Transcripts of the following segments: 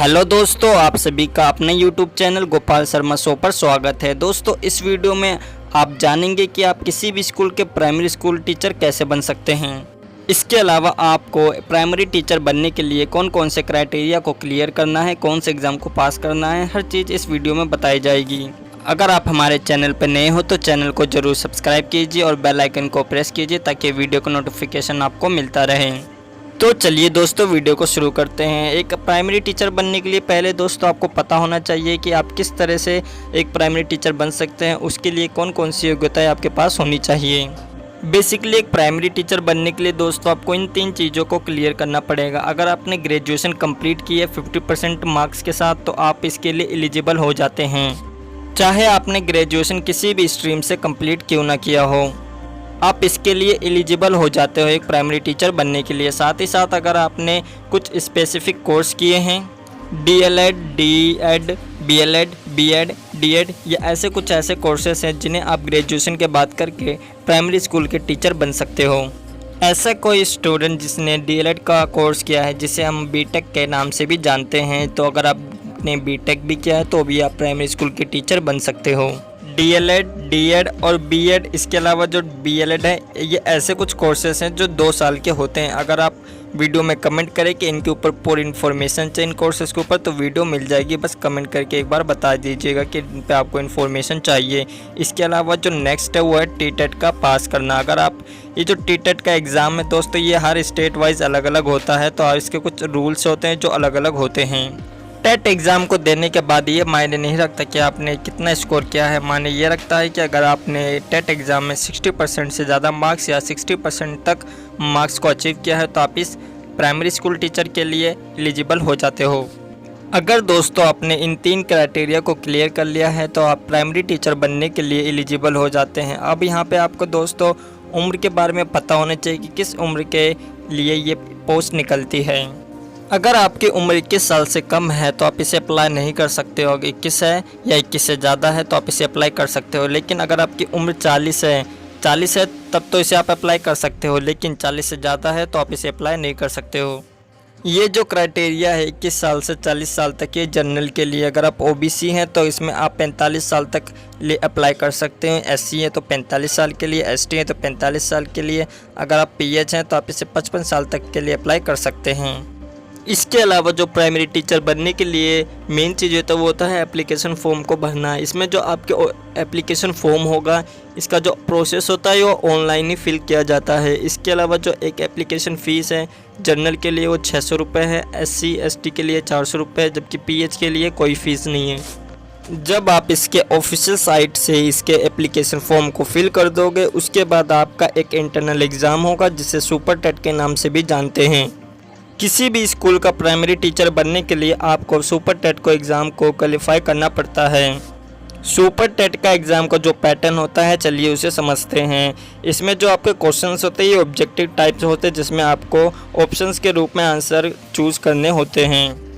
Hello दोस्तों, आप सभी का अपने YouTube channel Gopal Sharma show पर स्वागत है। दोस्तों, इस वीडियो में आप जानेंगे कि आप किसी भी स्कूल के प्राइमरी स्कूल टीचर कैसे बन सकते हैं। इसके अलावा आपको प्राइमरी टीचर बनने के लिए कौन कौन से क्राइटेरिया को क्लियर करना है, कौन से एग्ज़ाम को पास करना है, हर चीज़ इस वीडियो में बताई जाएगी। अगर आप हमारे चैनल पर नए हो तो चैनल को ज़रूर सब्सक्राइब कीजिए और बेल आइकन को प्रेस कीजिए ताकि वीडियो का नोटिफिकेशन आपको मिलता रहे। तो चलिए दोस्तों, वीडियो को शुरू करते हैं। एक प्राइमरी टीचर बनने के लिए पहले दोस्तों आपको पता होना चाहिए कि आप किस तरह से एक प्राइमरी टीचर बन सकते हैं। उसके लिए कौन कौन सी योग्यताएं आपके पास होनी चाहिए। बेसिकली एक प्राइमरी टीचर बनने के लिए दोस्तों आपको इन 3 चीज़ों को क्लियर करना पड़ेगा। अगर आपने ग्रेजुएशन कंप्लीट की है 50% मार्क्स के साथ तो आप इसके लिए एलिजिबल हो जाते हैं, चाहे आपने ग्रेजुएशन किसी भी स्ट्रीम से कंप्लीट क्यों ना किया हो। आप इसके लिए एलिजिबल हो जाते हो एक प्राइमरी टीचर बनने के लिए। साथ ही साथ अगर आपने कुछ स्पेसिफिक कोर्स किए हैं, DLED, DED, BLED, BEd, DEd या ऐसे कोर्सेस हैं जिन्हें आप ग्रेजुएशन के बाद करके प्राइमरी स्कूल के टीचर बन सकते हो। ऐसा कोई स्टूडेंट जिसने DLED का कोर्स किया है, जिसे हम BTech के नाम से भी जानते हैं, तो अगर आपने BTech भी किया है तो भी आप प्राइमरी स्कूल के टीचर बन सकते हो। DLED, DEd और BEd, इसके अलावा जो BLED है, ये ऐसे कुछ कोर्सेस हैं जो 2 साल के होते हैं। अगर आप वीडियो में कमेंट करें कि इनके ऊपर पूरी इन्फॉर्मेशन चाहिए इन कोर्सेज़ के ऊपर, तो वीडियो मिल जाएगी। बस कमेंट करके एक बार बता दीजिएगा कि इन पे आपको इन्फॉर्मेशन चाहिए। इसके अलावा जो नेक्स्ट है वो है TTET का पास करना। अगर आप ये जो TTET का एग्ज़ाम है दोस्तों, ये हर स्टेट वाइज अलग अलग होता है, तो इसके कुछ रूल्स होते हैं जो अलग अलग होते हैं। टेट एग्ज़ाम को देने के बाद ये मायने नहीं रखता कि आपने कितना स्कोर किया है। मायने ये रखता है कि अगर आपने टेट एग्ज़ाम में 60% से ज़्यादा मार्क्स या 60% तक मार्क्स को अचीव किया है तो आप इस प्राइमरी स्कूल टीचर के लिए एलिजिबल हो जाते हो। अगर दोस्तों आपने इन 3 क्राइटेरिया को क्लियर कर लिया है तो आप प्राइमरी टीचर बनने के लिए एलिजिबल हो जाते हैं। अब यहाँ पर आपको दोस्तों उम्र के बारे में पता होना चाहिए कि किस उम्र के लिए ये पोस्ट निकलती है। अगर आपकी उम्र 21 साल से कम है तो आप इसे अप्लाई नहीं कर सकते हो। 21 है या 21 से ज़्यादा है तो आप इसे अप्लाई कर सकते हो। लेकिन अगर आपकी उम्र 40 है तब तो इसे आप अप्लाई कर सकते हो, लेकिन 40 से ज़्यादा है तो आप इसे अप्लाई नहीं कर सकते हो। ये जो क्राइटेरिया है 21 साल से 40 साल तक, ये जनरल के लिए। अगर आप OBC हैं तो इसमें आप 45 साल तक लिए अप्लाई कर सकते हैं। SC है तो 45 साल के लिए, ST है तो 45 साल के लिए। अगर आप PH हैं तो आप इसे 55 साल तक के लिए अप्लाई कर सकते हैं। इसके अलावा जो प्राइमरी टीचर बनने के लिए मेन चीज़ होता है वो होता है एप्लीकेशन फॉर्म को भरना। इसमें जो आपके एप्लीकेशन फॉर्म होगा, इसका जो प्रोसेस होता है वो ऑनलाइन ही फिल किया जाता है। इसके अलावा जो एक एप्लीकेशन फ़ीस है, जनरल के लिए वो 600 रुपये है, SC ST के लिए 400 रुपये, जबकि PH के लिए कोई फ़ीस नहीं है। जब आप इसके ऑफिशियल साइट से इसके एप्लीकेशन फॉर्म को फिल कर दोगे, उसके बाद आपका एक इंटरनल एग्ज़ाम होगा जिसे सुपर टेट के नाम से भी जानते हैं। किसी भी स्कूल का प्राइमरी टीचर बनने के लिए आपको सुपर टेट को एग्ज़ाम को क्वालिफाई करना पड़ता है। सुपर टेट का एग्ज़ाम का जो पैटर्न होता है, चलिए उसे समझते हैं। इसमें जो आपके क्वेश्चंस होते हैं ये ऑब्जेक्टिव टाइप्स होते हैं, जिसमें आपको ऑप्शंस के रूप में आंसर चूज़ करने होते हैं,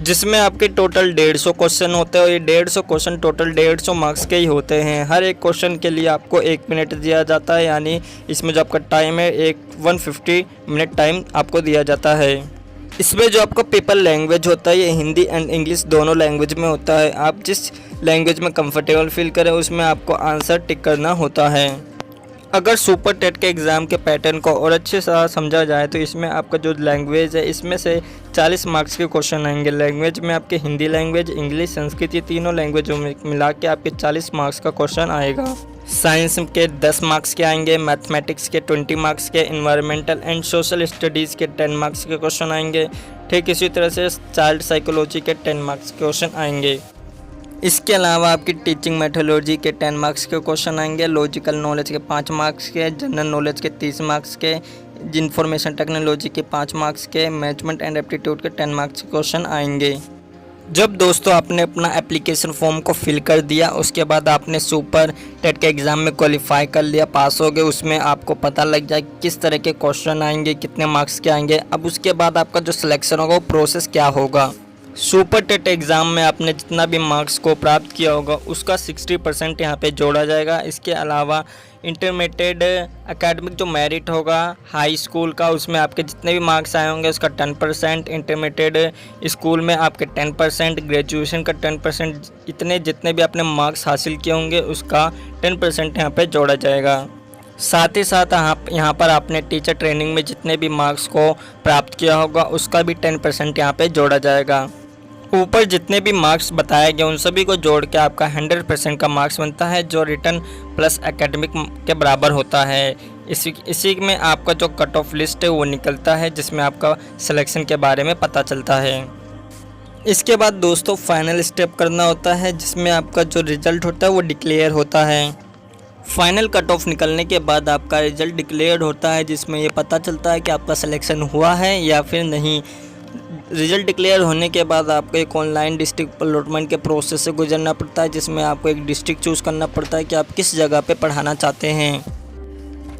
जिसमें आपके टोटल 150 क्वेश्चन होते हैं। और ये 150 क्वेश्चन टोटल 150 मार्क्स के ही होते हैं। हर एक क्वेश्चन के लिए आपको 1 मिनट दिया जाता है, यानी इसमें जो आपका टाइम है 150 मिनट टाइम आपको दिया जाता है। इसमें जो आपका पेपर लैंग्वेज होता है ये हिंदी एंड इंग्लिश दोनों लैंग्वेज में होता है। आप जिस लैंग्वेज में कंफर्टेबल फील करें उसमें आपको आंसर टिक करना होता है। अगर सुपर टेट के एग्ज़ाम के पैटर्न को और अच्छे से समझा जाए तो इसमें आपका जो लैंग्वेज है, इसमें से 40 मार्क्स के क्वेश्चन आएंगे। लैंग्वेज में आपके हिंदी लैंग्वेज, इंग्लिश, संस्कृत, ये तीनों लैंग्वेजों में मिला के आपके 40 मार्क्स का क्वेश्चन आएगा। साइंस के 10 मार्क्स के आएंगे, मैथमेटिक्स के 20 मार्क्स के, इन्वायरमेंटल एंड सोशल स्टडीज़ के 10 मार्क्स के क्वेश्चन आएंगे। ठीक इसी तरह से चाइल्ड साइकोलॉजी के 10 मार्क्स के क्वेश्चन आएंगे। इसके अलावा आपकी टीचिंग मेथोडोलॉजी के 10 मार्क्स के क्वेश्चन आएंगे, लॉजिकल नॉलेज के 5 मार्क्स के, जनरल नॉलेज के 30 मार्क्स के, इंफॉर्मेशन टेक्नोलॉजी के 5 मार्क्स के, मैनेजमेंट एंड एप्टीट्यूड के 10 मार्क्स के क्वेश्चन आएंगे। जब दोस्तों आपने अपना एप्लीकेशन फॉर्म को फिल कर दिया, उसके बाद आपने सुपर टेट के एग्ज़ाम में क्वालिफाई कर लिया, पास हो गए, उसमें आपको पता लग जाए किस तरह के क्वेश्चन आएंगे, कितने मार्क्स के आएंगे। अब उसके बाद आपका जो सिलेक्शन होगा वो प्रोसेस क्या होगा। सुपर टेट एग्ज़ाम में आपने जितना भी मार्क्स को प्राप्त किया होगा उसका 60% यहाँ पे जोड़ा जाएगा। इसके अलावा इंटरमीडिएट एकेडमिक जो मेरिट होगा हाई स्कूल का, उसमें आपके जितने भी मार्क्स आए होंगे उसका 10%, इंटरमीडिएट स्कूल में आपके 10%, ग्रेजुएशन का 10%, इतने जितने भी आपने मार्क्स हासिल किए होंगे उसका 10% यहाँ पे जोड़ा जाएगा। साथ ही साथ यहाँ पर आपने टीचर ट्रेनिंग में जितने भी मार्क्स को प्राप्त किया होगा उसका भी 10% यहाँ पे जोड़ा जाएगा। ऊपर जितने भी मार्क्स बताए गए उन सभी को जोड़ के आपका 100% का मार्क्स बनता है, जो रिटन प्लस एकेडमिक के बराबर होता है। इसी में आपका जो कट ऑफ लिस्ट है वो निकलता है, जिसमें आपका सिलेक्शन के बारे में पता चलता है। इसके बाद दोस्तों फाइनल स्टेप करना होता है, जिसमें आपका जो रिज़ल्ट होता है वो डिक्लेयर होता है। फाइनल कट ऑफ निकलने के बाद आपका रिज़ल्ट डिक्लेयर होता है, जिसमें ये पता चलता है कि आपका सिलेक्शन हुआ है या फिर नहीं। रिज़ल्ट डिक्लेयर होने के बाद आपको एक ऑनलाइन डिस्ट्रिक्ट अलॉटमेंट के प्रोसेस से गुजरना पड़ता है, जिसमें आपको एक डिस्ट्रिक्ट चूज़ करना पड़ता है कि आप किस जगह पे पढ़ाना चाहते हैं।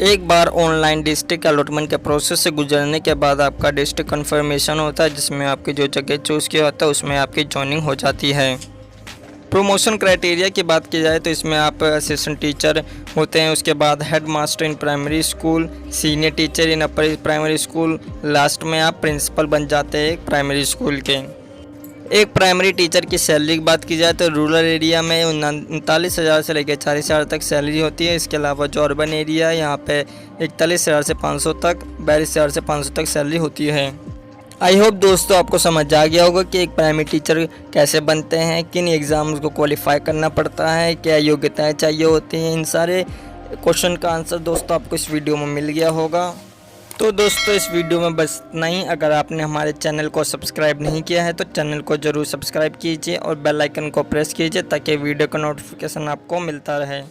एक बार ऑनलाइन डिस्ट्रिक्ट अलॉटमेंट के प्रोसेस से गुजरने के बाद आपका डिस्ट्रिक्ट कन्फर्मेशन होता है, जिसमें आपकी जो जगह चूज़ किया होता है उसमें आपकी जॉइनिंग हो जाती है। प्रमोशन क्राइटेरिया की बात की जाए तो इसमें आप असिस्टेंट टीचर होते हैं, उसके बाद head master in primary school, senior teacher in upper primary school, last में आप प्रिंसिपल बन जाते हैं एक प्राइमरी स्कूल के। एक प्राइमरी टीचर की सैलरी की बात की जाए तो रूरल एरिया में 39,000 से लेकर 40,000 तक सैलरी होती है। इसके अलावा जो अर्बन एरिया है यहाँ पे 41,000 से 500 तक, 42,000 से 500 तक सैलरी होती है। आई होप दोस्तों आपको समझ आ गया होगा कि एक प्राइमरी टीचर कैसे बनते हैं, किन एग्ज़ाम्स को क्वालिफाई करना पड़ता है, क्या योग्यताएं चाहिए होती हैं। इन सारे क्वेश्चन का आंसर दोस्तों आपको इस वीडियो में मिल गया होगा। तो दोस्तों इस वीडियो में बस इतना ही। अगर आपने हमारे चैनल को सब्सक्राइब नहीं किया है तो चैनल को ज़रूर सब्सक्राइब कीजिए और बेल आइकन को प्रेस कीजिए, ताकि वीडियो का नोटिफिकेशन आपको मिलता रहे।